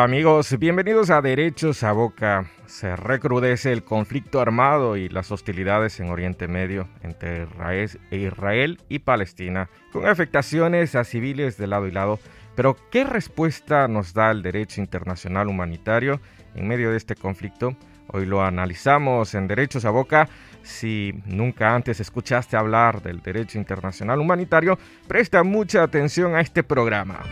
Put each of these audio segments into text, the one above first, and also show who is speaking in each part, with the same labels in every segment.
Speaker 1: amigos, bienvenidos a Derechos a Boca. Se recrudece el conflicto armado y las hostilidades en Oriente Medio entre Israel y Palestina, con afectaciones a civiles de lado y lado. Pero, ¿qué respuesta nos da el derecho internacional humanitario en medio de este conflicto? Hoy lo analizamos en Derechos a Boca. Si nunca antes escuchaste hablar del derecho internacional humanitario, presta mucha atención a este programa.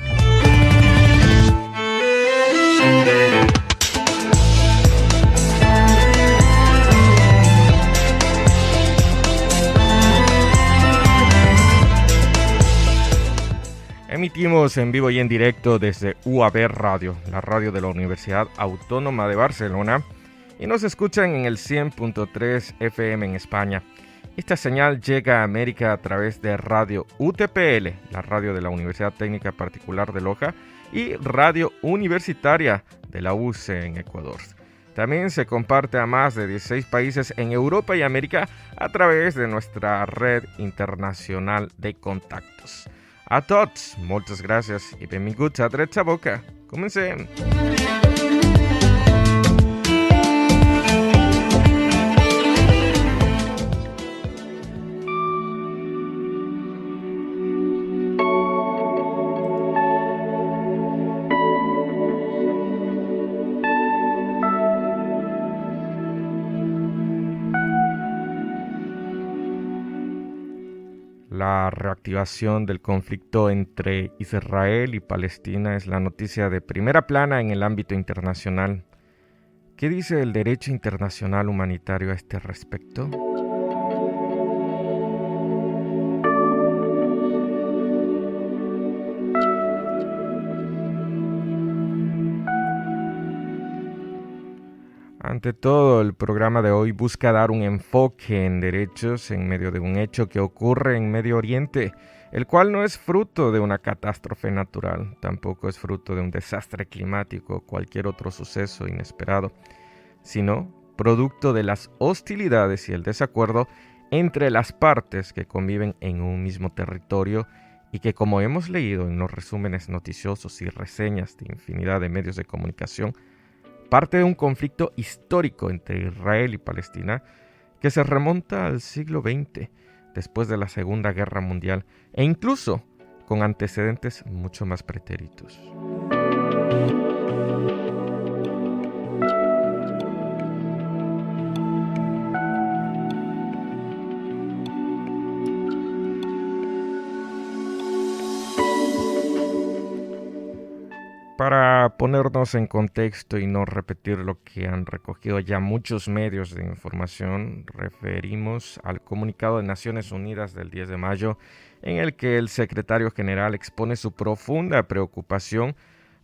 Speaker 1: Emitimos en vivo y en directo desde UAB Radio, la radio de la Universidad Autónoma de Barcelona, y nos escuchan en el 100.3 FM en España. Esta señal llega a América a través de Radio UTPL, la radio de la Universidad Técnica Particular de Loja, y Radio Universitaria de la UCE en Ecuador. También se comparte a más de 16 países en Europa y América a través de nuestra red internacional de contactos. A tots, moltes gràcies i benvinguts a Drets a Boca. Comencem! La reactivación del conflicto entre Israel y Palestina es la noticia de primera plana en el ámbito internacional. ¿Qué dice el derecho internacional humanitario a este respecto? Ante todo, el programa de hoy busca dar un enfoque en derechos en medio de un hecho que ocurre en Medio Oriente, el cual no es fruto de una catástrofe natural, tampoco es fruto de un desastre climático o cualquier otro suceso inesperado, sino producto de las hostilidades y el desacuerdo entre las partes que conviven en un mismo territorio y que, como hemos leído en los resúmenes noticiosos y reseñas de infinidad de medios de comunicación, parte de un conflicto histórico entre Israel y Palestina que se remonta al siglo XX, después de la Segunda Guerra Mundial, e incluso con antecedentes mucho más pretéritos. Para ponernos en contexto y no repetir lo que han recogido ya muchos medios de información, referimos al comunicado de Naciones Unidas del 10 de mayo, en el que el secretario general expone su profunda preocupación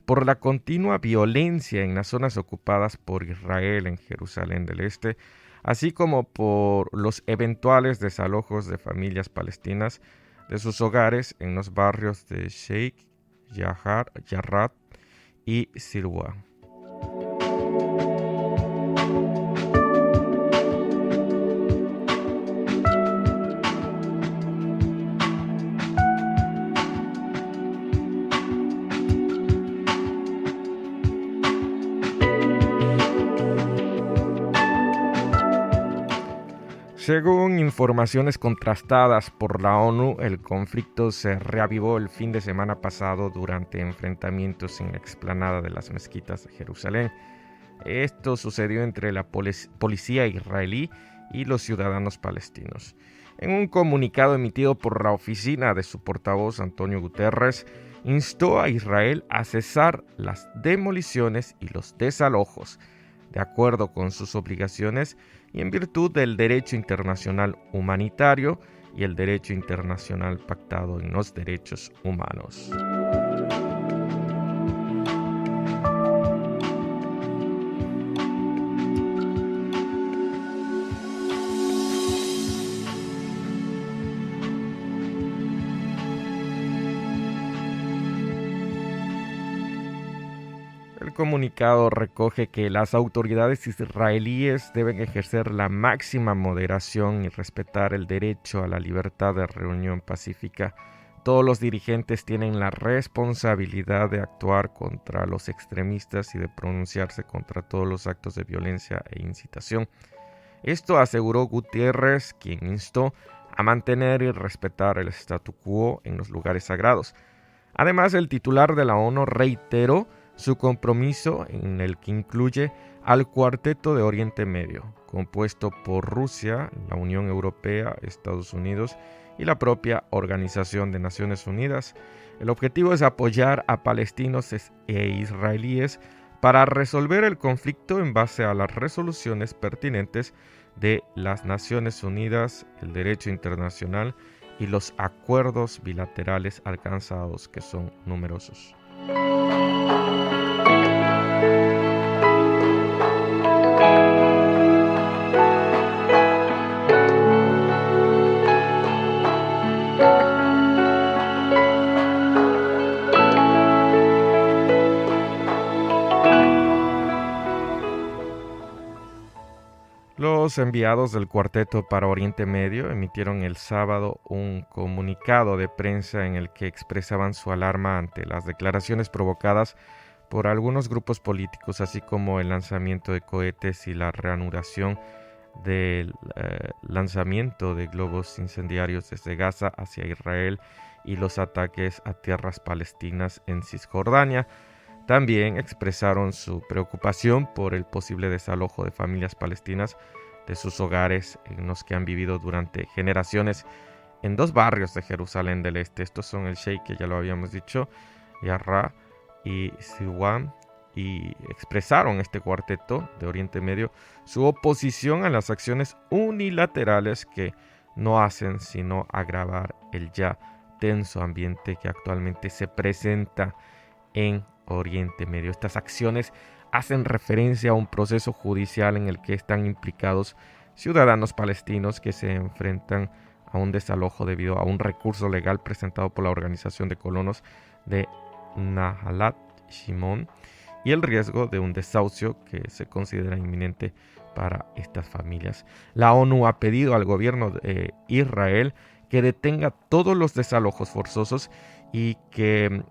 Speaker 1: por la continua violencia en las zonas ocupadas por Israel en Jerusalén del Este, así como por los eventuales desalojos de familias palestinas de sus hogares en los barrios de Sheikh Jarrah y Sirwa. Según informaciones contrastadas por la ONU, el conflicto se reavivó el fin de semana pasado durante enfrentamientos en la explanada de las mezquitas de Jerusalén. Esto sucedió entre la policía israelí y los ciudadanos palestinos. En un comunicado emitido por la oficina de su portavoz Antonio Guterres, instó a Israel a cesar las demoliciones y los desalojos, de acuerdo con sus obligaciones y en virtud del derecho internacional humanitario y el derecho internacional pactado en los derechos humanos. El comunicado recoge que las autoridades israelíes deben ejercer la máxima moderación y respetar el derecho a la libertad de reunión pacífica Todos los dirigentes tienen la responsabilidad de actuar contra los extremistas y de pronunciarse contra todos los actos de violencia e incitación. Esto aseguró Guterres, quien instó a mantener y respetar el statu quo en los lugares sagrados. Además, el titular de la ONU reiteró su compromiso, en el que incluye al Cuarteto de Oriente Medio, compuesto por Rusia, la Unión Europea, Estados Unidos y la propia Organización de Naciones Unidas. El objetivo es apoyar a palestinos e israelíes para resolver el conflicto en base a las resoluciones pertinentes de las Naciones Unidas, el derecho internacional y los acuerdos bilaterales alcanzados, que son numerosos. Los enviados del Cuarteto para Oriente Medio emitieron el sábado un comunicado de prensa en el que expresaban su alarma ante las declaraciones provocadas por algunos grupos políticos, así como el lanzamiento de cohetes y la reanudación del lanzamiento de globos incendiarios desde Gaza hacia Israel y los ataques a tierras palestinas en Cisjordania. También expresaron su preocupación por el posible desalojo de familias palestinas de sus hogares en los que han vivido durante generaciones en dos barrios de Jerusalén del Este. Estos son el Sheikh, que ya lo habíamos dicho, Yarra y Siwan, y expresaron este cuarteto de Oriente Medio su oposición a las acciones unilaterales que no hacen sino agravar el ya tenso ambiente que actualmente se presenta en Oriente Medio. Estas acciones hacen referencia a un proceso judicial en el que están implicados ciudadanos palestinos que se enfrentan a un desalojo debido a un recurso legal presentado por la Organización de Colonos de Nahalat Shimon y el riesgo de un desahucio que se considera inminente para estas familias. La ONU ha pedido al gobierno de Israel que detenga todos los desalojos forzosos y que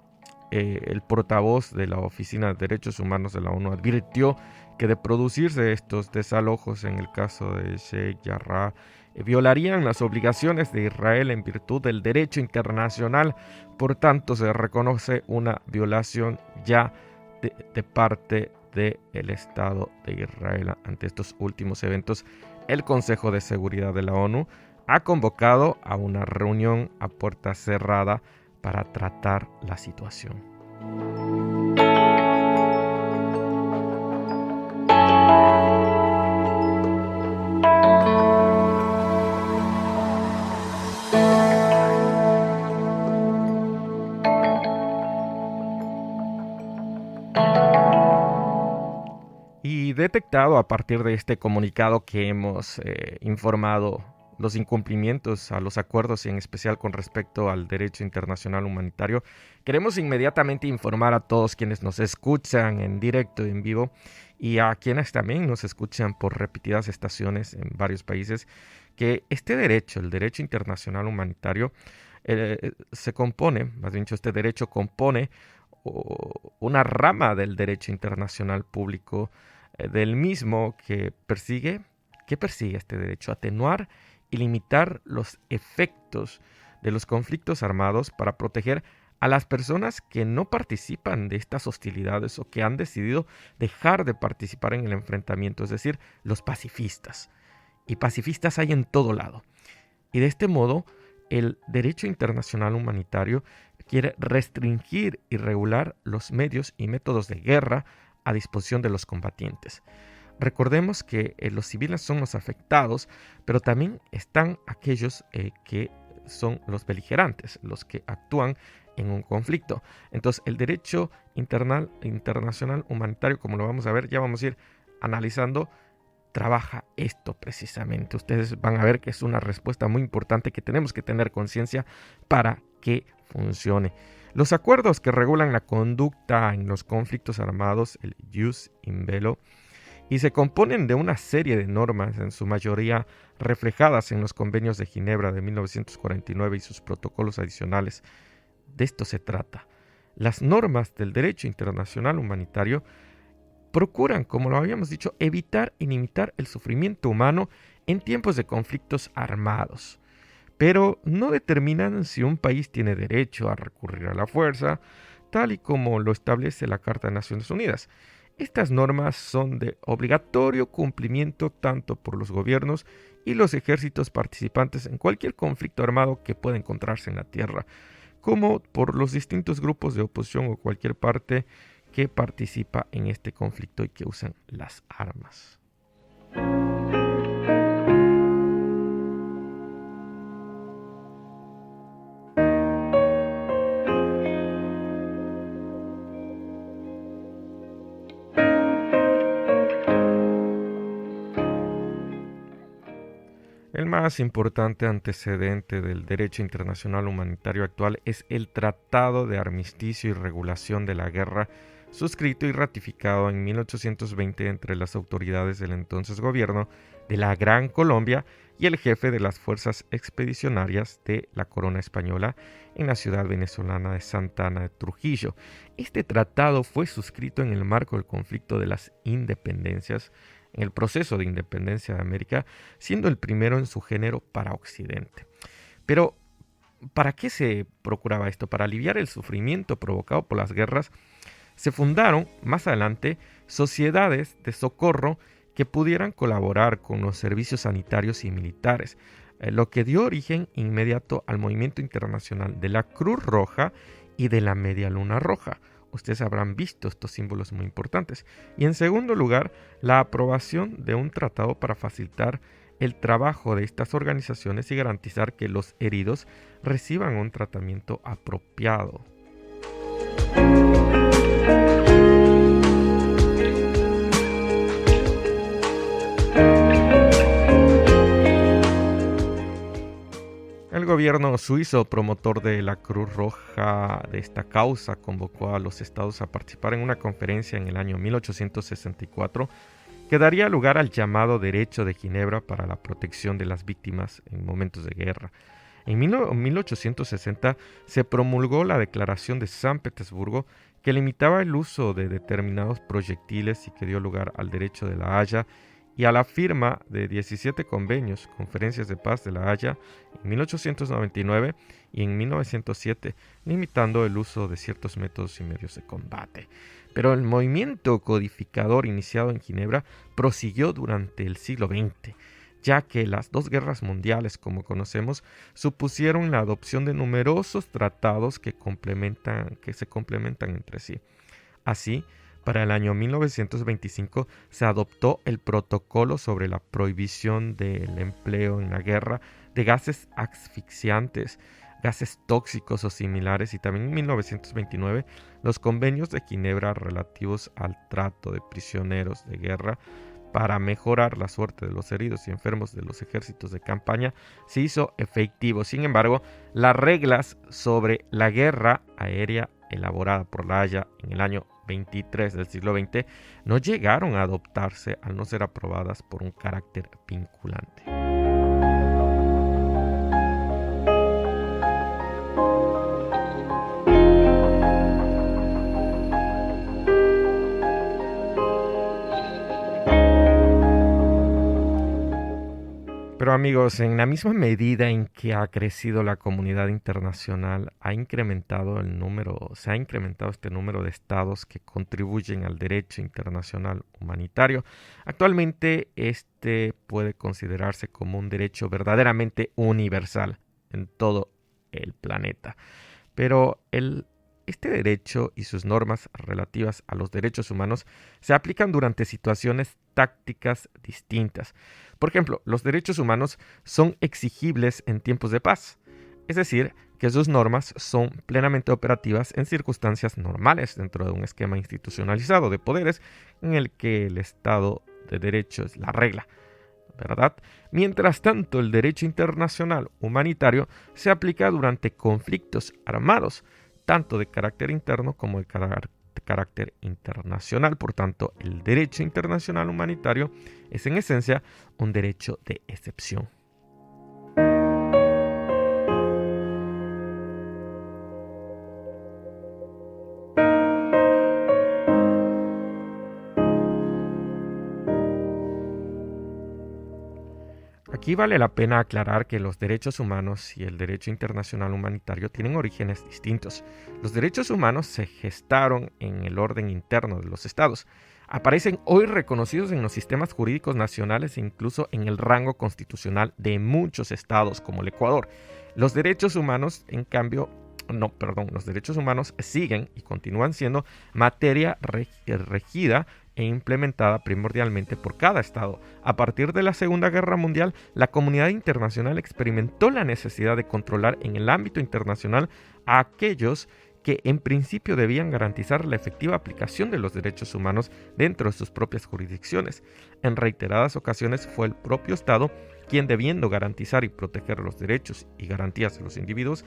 Speaker 1: el portavoz de la Oficina de Derechos Humanos de la ONU advirtió que de producirse estos desalojos en el caso de Sheikh Jarrah, violarían las obligaciones de Israel en virtud del derecho internacional. Por tanto, se reconoce una violación ya de parte del Estado de Israel. Ante estos últimos eventos, el Consejo de Seguridad de la ONU ha convocado a una reunión a puerta cerrada para tratar la situación. Y detectado a partir de este comunicado que hemos informado los incumplimientos a los acuerdos y en especial con respecto al derecho internacional humanitario, queremos inmediatamente informar a todos quienes nos escuchan en directo y en vivo y a quienes también nos escuchan por repetidas estaciones en varios países que este derecho, el derecho internacional humanitario, se compone, más bien dicho, este derecho compone una rama del derecho internacional público del mismo que persigue este derecho: atenuar y limitar los efectos de los conflictos armados para proteger a las personas que no participan de estas hostilidades o que han decidido dejar de participar en el enfrentamiento, es decir, los pacifistas. Y pacifistas hay en todo lado. Y de este modo, el derecho internacional humanitario quiere restringir y regular los medios y métodos de guerra a disposición de los combatientes. Recordemos que los civiles son los afectados, pero también están aquellos que son los beligerantes, los que actúan en un conflicto. Entonces, el derecho internacional humanitario, como lo vamos a ver, ya vamos a ir analizando, trabaja esto precisamente. Ustedes van a ver que es una respuesta muy importante que tenemos que tener conciencia para que funcione. Los acuerdos que regulan la conducta en los conflictos armados, el jus in bello, y se componen de una serie de normas, en su mayoría reflejadas en los convenios de Ginebra de 1949 y sus protocolos adicionales. De esto se trata. Las normas del derecho internacional humanitario procuran, como lo habíamos dicho, evitar y limitar el sufrimiento humano en tiempos de conflictos armados, pero no determinan si un país tiene derecho a recurrir a la fuerza, tal y como lo establece la Carta de Naciones Unidas. Estas normas son de obligatorio cumplimiento tanto por los gobiernos y los ejércitos participantes en cualquier conflicto armado que pueda encontrarse en la tierra, como por los distintos grupos de oposición o cualquier parte que participa en este conflicto y que usan las armas. El más importante antecedente del derecho internacional humanitario actual es el Tratado de Armisticio y Regulación de la Guerra, suscrito y ratificado en 1820 entre las autoridades del entonces gobierno de la Gran Colombia y el jefe de las fuerzas expedicionarias de la Corona Española en la ciudad venezolana de Santa Ana de Trujillo. Este tratado fue suscrito en el marco del conflicto de las independencias, en el proceso de independencia de América, siendo el primero en su género para Occidente. Pero, ¿para qué se procuraba esto? Para aliviar el sufrimiento provocado por las guerras, se fundaron más adelante sociedades de socorro que pudieran colaborar con los servicios sanitarios y militares, lo que dio origen inmediato al movimiento internacional de la Cruz Roja y de la Media Luna Roja. Ustedes habrán visto estos símbolos muy importantes. Y en segundo lugar, la aprobación de un tratado para facilitar el trabajo de estas organizaciones y garantizar que los heridos reciban un tratamiento apropiado. El gobierno suizo, promotor de la Cruz Roja de esta causa, convocó a los estados a participar en una conferencia en el año 1864 que daría lugar al llamado Derecho de Ginebra para la protección de las víctimas en momentos de guerra. En 1860 se promulgó la Declaración de San Petersburgo, que limitaba el uso de determinados proyectiles y que dio lugar al Derecho de la Haya y a la firma de 17 convenios, conferencias de paz de la Haya en 1899 y en 1907, limitando el uso de ciertos métodos y medios de combate. Pero el movimiento codificador iniciado en Ginebra prosiguió durante el siglo XX, ya que las dos guerras mundiales, como conocemos, supusieron la adopción de numerosos tratados que se complementan entre sí. Así, para el año 1925 se adoptó el Protocolo sobre la prohibición del empleo en la guerra de gases asfixiantes, gases tóxicos o similares, y también en 1929 los convenios de Ginebra relativos al trato de prisioneros de guerra para mejorar la suerte de los heridos y enfermos de los ejércitos de campaña se hizo efectivo. Sin embargo, las reglas sobre la guerra aérea elaborada por la Haya en el año 23 del siglo XX no llegaron a adoptarse al no ser aprobadas por un carácter vinculante. Pero amigos, en la misma medida en que ha crecido la comunidad internacional, se ha incrementado este número de estados que contribuyen al derecho internacional humanitario. Actualmente este puede considerarse como un derecho verdaderamente universal en todo el planeta. Pero este derecho y sus normas relativas a los derechos humanos se aplican durante situaciones tácticas distintas. Por ejemplo, los derechos humanos son exigibles en tiempos de paz, es decir, que sus normas son plenamente operativas en circunstancias normales dentro de un esquema institucionalizado de poderes en el que el Estado de Derecho es la regla, ¿verdad? Mientras tanto, el derecho internacional humanitario se aplica durante conflictos armados, tanto de carácter interno como de carácter internacional. Por tanto, el derecho internacional humanitario es en esencia un derecho de excepción. Aquí vale la pena aclarar que los derechos humanos y el derecho internacional humanitario tienen orígenes distintos. Los derechos humanos se gestaron en el orden interno de los estados. Aparecen hoy reconocidos en los sistemas jurídicos nacionales e incluso en el rango constitucional de muchos estados como el Ecuador. Los derechos humanos, los derechos humanos siguen y continúan siendo materia regida e implementada primordialmente por cada estado. A partir de la Segunda Guerra Mundial, la comunidad internacional experimentó la necesidad de controlar en el ámbito internacional a aquellos que en principio debían garantizar la efectiva aplicación de los derechos humanos dentro de sus propias jurisdicciones. En reiteradas ocasiones fue el propio Estado quien, debiendo garantizar y proteger los derechos y garantías de los individuos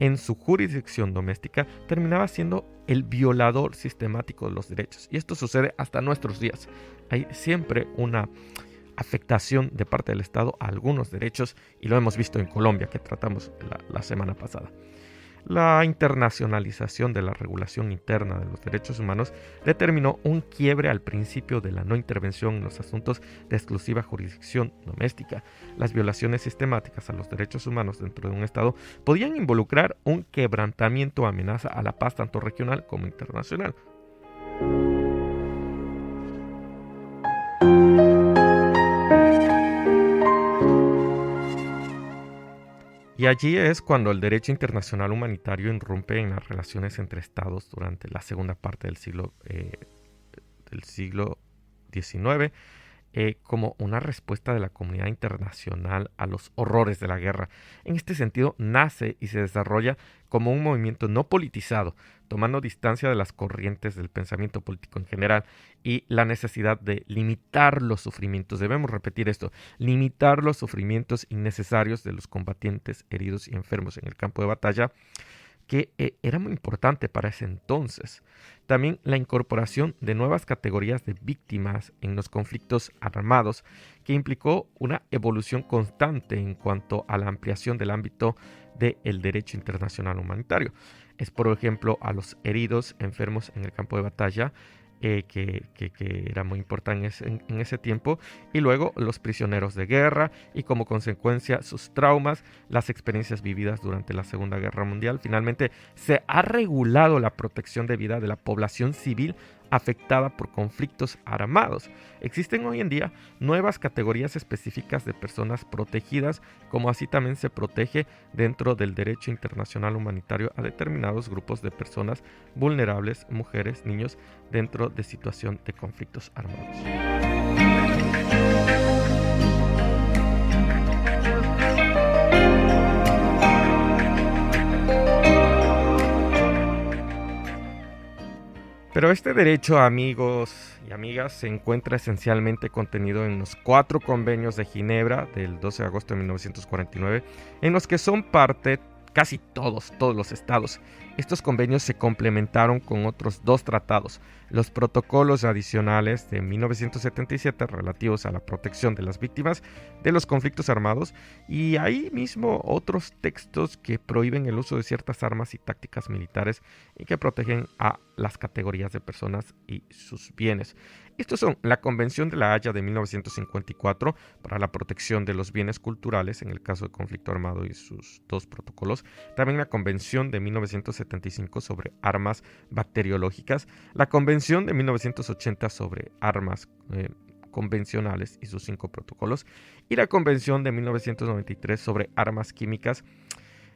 Speaker 1: en su jurisdicción doméstica, terminaba siendo el violador sistemático de los derechos. Y esto sucede hasta nuestros días. Hay siempre una afectación de parte del Estado a algunos derechos, y lo hemos visto en Colombia, que tratamos la semana pasada. La internacionalización de la regulación interna de los derechos humanos determinó un quiebre al principio de la no intervención en los asuntos de exclusiva jurisdicción doméstica. Las violaciones sistemáticas a los derechos humanos dentro de un Estado podían involucrar un quebrantamiento o amenaza a la paz tanto regional como internacional. Y allí es cuando el derecho internacional humanitario irrumpe en las relaciones entre estados durante la segunda parte del siglo XIX, como una respuesta de la comunidad internacional a los horrores de la guerra. En este sentido, nace y se desarrolla como un movimiento no politizado, tomando distancia de las corrientes del pensamiento político en general y la necesidad de limitar los sufrimientos. Debemos repetir esto: limitar los sufrimientos innecesarios de los combatientes heridos y enfermos en el campo de batalla, que era muy importante para ese entonces. También la incorporación de nuevas categorías de víctimas en los conflictos armados, que implicó una evolución constante en cuanto a la ampliación del ámbito del derecho internacional humanitario. Es, por ejemplo, a los heridos, enfermos en el campo de batalla, que era muy importante en ese tiempo, y luego los prisioneros de guerra y como consecuencia sus traumas, las experiencias vividas durante la Segunda Guerra Mundial. Finalmente se ha regulado la protección de vida de la población civil afectada por conflictos armados. Existen hoy en día nuevas categorías específicas de personas protegidas, como así también se protege dentro del derecho internacional humanitario a determinados grupos de personas vulnerables, mujeres, niños, dentro de situación de conflictos armados. Pero este derecho, amigos y amigas, se encuentra esencialmente contenido en los 4 convenios de Ginebra del 12 de agosto de 1949, en los que son parte casi todos los estados. Estos convenios se complementaron con otros 2 tratados, los protocolos adicionales de 1977 relativos a la protección de las víctimas de los conflictos armados, y ahí mismo otros textos que prohíben el uso de ciertas armas y tácticas militares y que protegen a las categorías de personas y sus bienes. Estos son la Convención de la Haya de 1954 para la protección de los bienes culturales en el caso de conflicto armado y sus 2 protocolos, también la Convención de 1975 sobre armas bacteriológicas, la Convención de 1980 sobre armas convencionales y sus 5 protocolos, y la Convención de 1993 sobre armas químicas.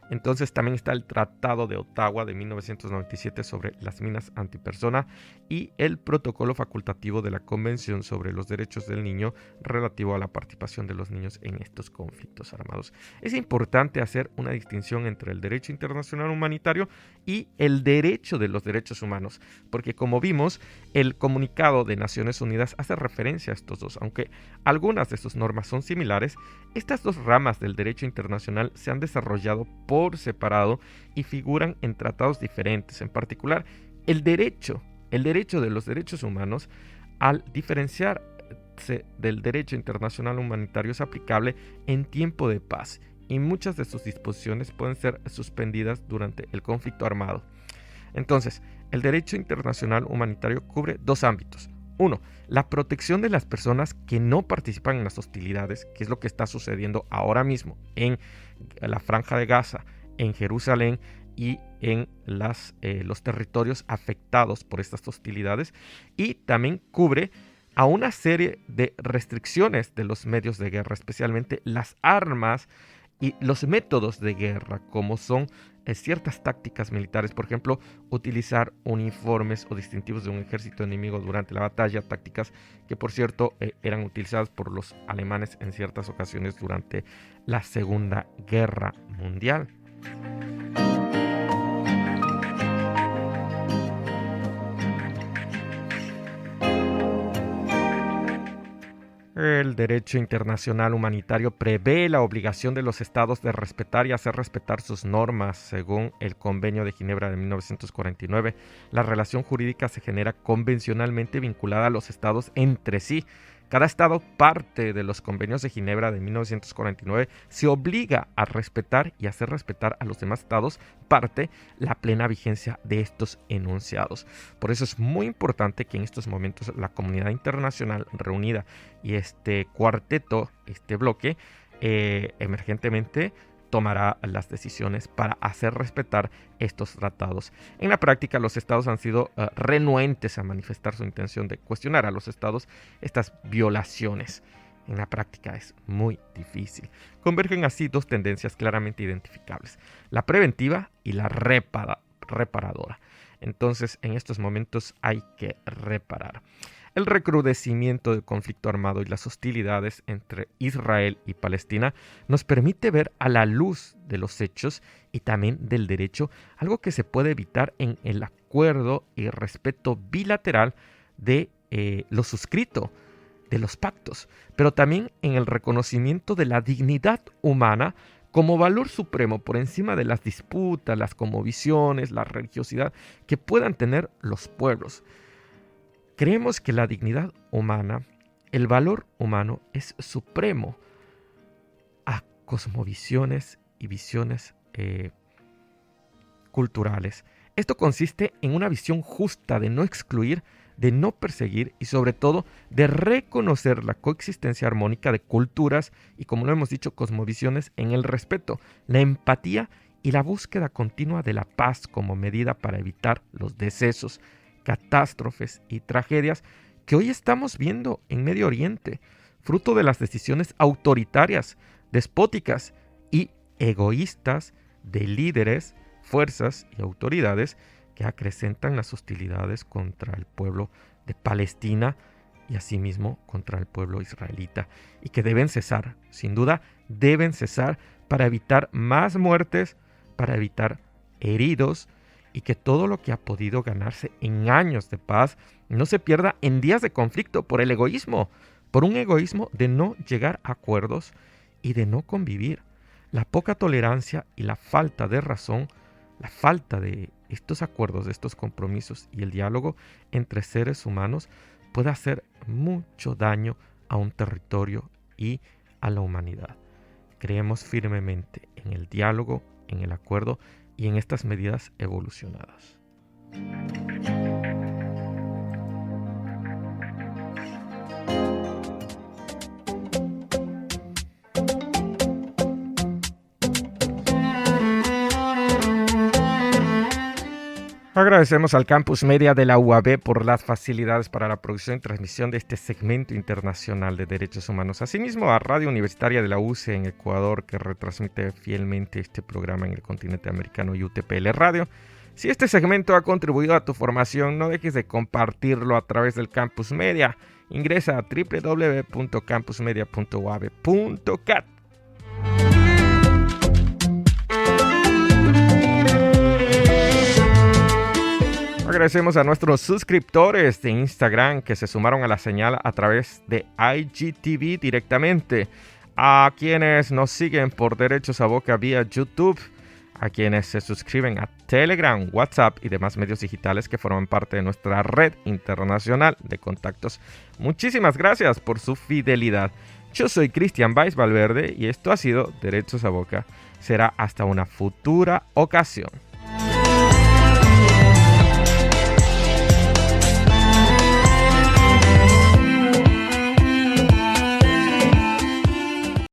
Speaker 1: Entonces también está el Tratado de Ottawa de 1997 sobre las minas antipersona y el protocolo facultativo de la Convención sobre los Derechos del Niño relativo a la participación de los niños en estos conflictos armados. Es importante hacer una distinción entre el derecho internacional humanitario y el derecho de los derechos humanos, porque como vimos, el comunicado de Naciones Unidas hace referencia a estos dos. Aunque algunas de sus normas son similares, estas 2 ramas del derecho internacional se han desarrollado por separado y figuran en tratados diferentes. En particular, el derecho el derecho de los derechos humanos, al diferenciarse del derecho internacional humanitario, es aplicable en tiempo de paz y muchas de sus disposiciones pueden ser suspendidas durante el conflicto armado. Entonces, el derecho internacional humanitario cubre dos ámbitos. Uno, la protección de las personas que no participan en las hostilidades, que es lo que está sucediendo ahora mismo en la Franja de Gaza, en Jerusalén y en los territorios afectados por estas hostilidades. Y también cubre a una serie de restricciones de los medios de guerra, especialmente las armas y los métodos de guerra, como son ciertas tácticas militares, por ejemplo, utilizar uniformes o distintivos de un ejército enemigo durante la batalla, tácticas que por cierto eran utilizadas por los alemanes en ciertas ocasiones durante la Segunda Guerra Mundial. El derecho internacional humanitario prevé la obligación de los estados de respetar y hacer respetar sus normas. Según el Convenio de Ginebra de 1949, la relación jurídica se genera convencionalmente vinculada a los estados entre sí. Cada estado parte de los convenios de Ginebra de 1949 se obliga a respetar y hacer respetar a los demás estados parte la plena vigencia de estos enunciados. Por eso es muy importante que en estos momentos la comunidad internacional reunida y este cuarteto, este bloque, emergentemente tomará las decisiones para hacer respetar estos tratados. En la práctica, los estados han sido renuentes a manifestar su intención de cuestionar a los estados estas violaciones. En la práctica es muy difícil. Convergen así dos tendencias claramente identificables: la preventiva y la reparadora. Entonces, en estos momentos hay que reparar. El recrudecimiento del conflicto armado y las hostilidades entre Israel y Palestina nos permite ver a la luz de los hechos y también del derecho algo que se puede evitar en el acuerdo y respeto bilateral de lo suscrito, de los pactos, pero también en el reconocimiento de la dignidad humana como valor supremo por encima de las disputas, las cosmovisiones, la religiosidad que puedan tener los pueblos. Creemos que la dignidad humana, el valor humano es supremo a cosmovisiones y visiones culturales. Esto consiste en una visión justa de no excluir, de no perseguir y sobre todo de reconocer la coexistencia armónica de culturas y, como lo hemos dicho, cosmovisiones en el respeto, la empatía y la búsqueda continua de la paz como medida para evitar los decesos, catástrofes y tragedias que hoy estamos viendo en Medio Oriente, fruto de las decisiones autoritarias, despóticas y egoístas de líderes, fuerzas y autoridades que acrecentan las hostilidades contra el pueblo de Palestina y asimismo contra el pueblo israelita, y que deben cesar, sin duda deben cesar para evitar más muertes, para evitar heridos, y que todo lo que ha podido ganarse en años de paz no se pierda en días de conflicto por el egoísmo, por un egoísmo de no llegar a acuerdos y de no convivir. La poca tolerancia y la falta de razón, la falta de estos acuerdos, de estos compromisos y el diálogo entre seres humanos puede hacer mucho daño a un territorio y a la humanidad. Creemos firmemente en el diálogo, en el acuerdo y en estas medidas evolucionadas. Agradecemos al Campus Media de la UAB por las facilidades para la producción y transmisión de este segmento internacional de derechos humanos. Asimismo, a Radio Universitaria de la UCE en Ecuador, que retransmite fielmente este programa en el continente americano, y UTPL Radio. Si este segmento ha contribuido a tu formación, no dejes de compartirlo a través del Campus Media. Ingresa a www.campusmedia.uab.cat. Agradecemos a nuestros suscriptores de Instagram que se sumaron a la señal a través de IGTV directamente, a quienes nos siguen por Derechos a Boca vía YouTube, a quienes se suscriben a Telegram, WhatsApp y demás medios digitales que forman parte de nuestra red internacional de contactos. Muchísimas gracias por su fidelidad. Yo soy Cristian Valls Valverde y esto ha sido Derechos a Boca. Será hasta una futura ocasión.